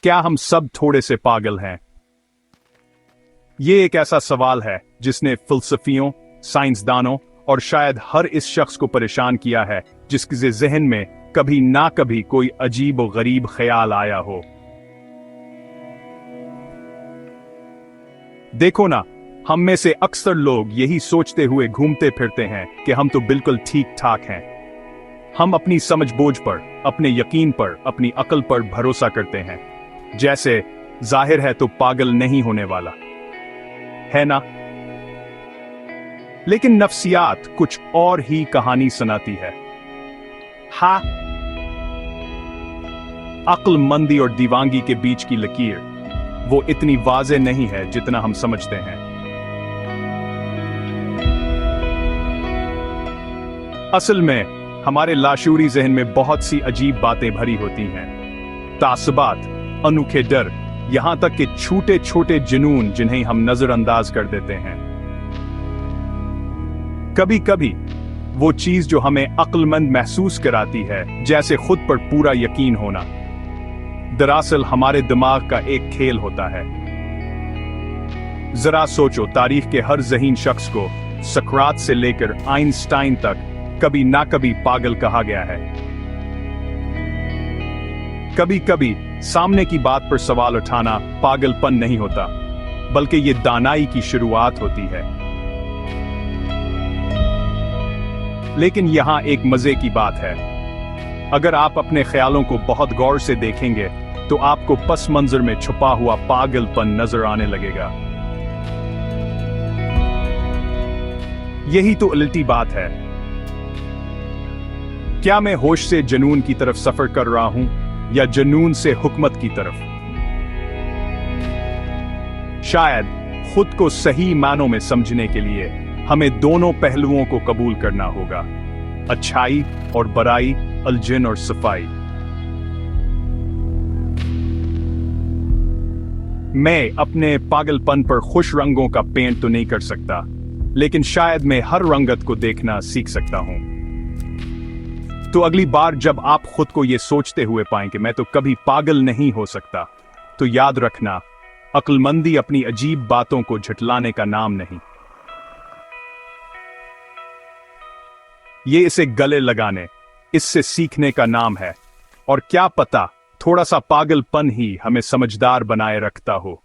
क्या हम सब थोड़े से पागल हैं? ये एक ऐसा सवाल है जिसने फिलसफियों, साइंसदानों और शायद हर इस शख्स को परेशान किया है जिसके जहन में कभी ना कभी कोई अजीब और गरीब ख्याल आया हो। देखो ना, हम में से अक्सर लोग यही सोचते हुए घूमते फिरते हैं कि हम तो बिल्कुल ठीक ठाक हैं। हम अपनी समझबूझ पर, अपने यकीन पर, अपनी अकल पर भरोसा करते हैं, जैसे जाहिर है तो पागल नहीं होने वाला है ना। लेकिन नफ्सियात कुछ और ही कहानी सुनाती है। हाँ, अक्लमंदी और दीवांगी के बीच की लकीर वो इतनी वाज़ेह नहीं है जितना हम समझते हैं। असल में हमारे लाशूरी जहन में बहुत सी अजीब बातें भरी होती हैं। तासुबात, अनोखे डर, यहां तक कि छोटे छोटे जुनून जिन्हें हम नजरअंदाज कर देते हैं। कभी कभी वो चीज जो हमें अक्लमंद महसूस कराती है, जैसे खुद पर पूरा यकीन होना, दरअसल हमारे दिमाग का एक खेल होता है। जरा सोचो, तारीख के हर ज़हीन शख्स को सकरात से लेकर आइंस्टाइन तक कभी ना कभी पागल कहा गया है। कभी कभी सामने की बात पर सवाल उठाना पागलपन नहीं होता, बल्कि ये दानाई की शुरुआत होती है। लेकिन यहां एक मजे की बात है। अगर आप अपने ख्यालों को बहुत गौर से देखेंगे तो आपको पस मंजर में छुपा हुआ पागलपन नजर आने लगेगा। यही तो उल्टी बात है। क्या मैं होश से जुनून की तरफ सफर कर रहा हूं या जुनून से हुकमत की तरफ? शायद खुद को सही मानों में समझने के लिए हमें दोनों पहलुओं को कबूल करना होगा, अच्छाई और बुराई, अलजिन और सफाई। मैं अपने पागलपन पर खुश रंगों का पेंट तो नहीं कर सकता, लेकिन शायद मैं हर रंगत को देखना सीख सकता हूं। तो अगली बार जब आप खुद को यह सोचते हुए पाएं कि मैं तो कभी पागल नहीं हो सकता, तो याद रखना, अक्लमंदी अपनी अजीब बातों को झुठलाने का नाम नहीं। ये इसे गले लगाने, इससे सीखने का नाम है। और क्या पता, थोड़ा सा पागलपन ही हमें समझदार बनाए रखता हो।